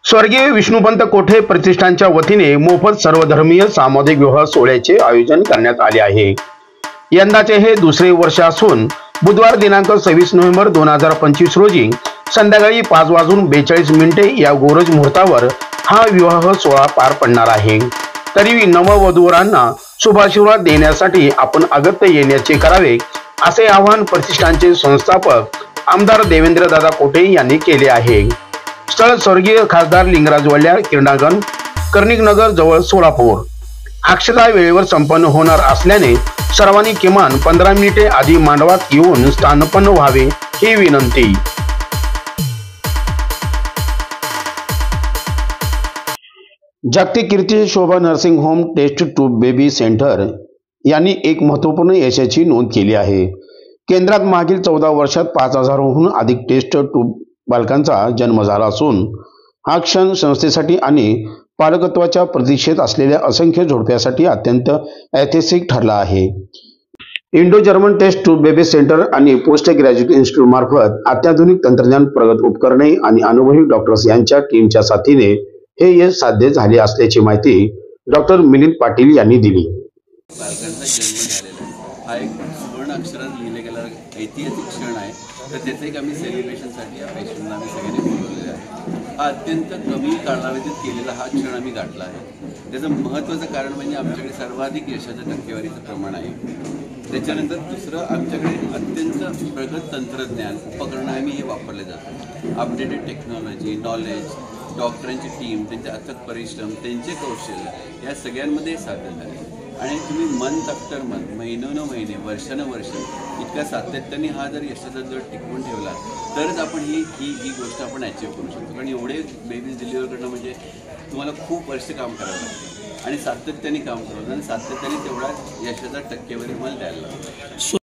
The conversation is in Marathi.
स्वर्गीय विष्णुपंत कोठे प्रतिष्ठानच्या वतीने मोफत सर्वधर्मीय सामाजिक विवाह सोहळ्याचे आयोजन करण्यात आले आहे। यंदाचे हे दुसरे वर्ष असून बुधवार दिनांक 26 नोव्हेंबर 2025 रोजी संध्याकाळी 5:42 या गोरज मुहूर्तावर हा विवाह सोहळा पार पडणार आहे। तरीही नववधूवरांना शुभाशीर्वाद देण्यासाठी आपण अगत्य येण्याचे करावे असे आवाहन प्रतिष्ठानचे संस्थापक आमदार देवेंद्रदादा कोठे यांनी केले आहे। स्थळ स्वर्गीय खासदार लिंगराज वल्ल्या किरणागण कर्णिकनगर जवळ सोलापूर। अक्षता वेळेवर संपन्न होणार असल्याने सर्वांनी किमान 15 मिनिटे आधी मांडवात येऊन स्थानपन्न व्हावे ही विनंती। जागतिक Kirti Shobha nursing home test tube baby centre यांनी एक महत्त्वपूर्ण यशाची नोंद केली आहे। केंद्रात मागील 14 वर्षात 5000हून अधिक टेस्ट ट्यूब बालकांचा जन्म झाला असून हा क्षण संस्थेसाठी आणि पालकत्वाच्या प्रतीक्षेत असलेल्या असंख्य जोडप्यासाठी अत्यंत ऐतिहासिक ठरला आहे। Indo German test tube baby centre आणि पोस्ट ग्रॅज्युएट इन्स्टिट्यूट मार्फत अत्याधुनिक तंत्रज्ञान, प्रगत उपकरणे आणि अनुभवी डॉक्टर्स यांच्या टीमच्या साथीने हे यश साध्य झाले असल्याची माहिती डॉक्टर मिलिंद पाटील यांनी दिली। बालकांचा जन्म झालेला आहे, हा एक सुवर्ण अक्षरात लिहिले गेला ऐतिहासिक क्षण आहे। तर त्याचं एक आम्ही सेलिब्रेशनसाठी या पेशंटला आम्ही सगळ्यांनी बोलवलेलं आहे। हा अत्यंत कमी कालावधीत केलेला हा क्षण आम्ही गाठला आहे। त्याचं महत्त्वाचं कारण म्हणजे आमच्याकडे सर्वाधिक यशाच्या टक्केवारीचं प्रमाण आहे। त्याच्यानंतर दुसरं, आमच्याकडे अत्यंत प्रगत तंत्रज्ञान उपकरणं आम्ही हे वापरले जातात। अपडेटेड टेक्नॉलॉजी, नॉलेज, डॉक्टरांची टीम, त्यांचे अथक परिश्रम, त्यांचे कौशल्य या सगळ्यांमध्ये साध्य झाले। आणि तुम्ही मंथ आफ्टर मंथ, महिने, वर्षानुवर्ष इतक्या सातत्याने हा जर यशाचा जर टिकवून ठेवला तरच आपण ही गोष्ट आपण अचीव करू शकतो। कारण एवढे बेबीज डिलिव्हर करणं म्हणजे तुम्हाला खूप वर्ष काम करावं लागतं आणि सातत्याने काम करावं आणि सातत्याने तेवढा यशाचा टक्केवारी मला द्यायला लागतं।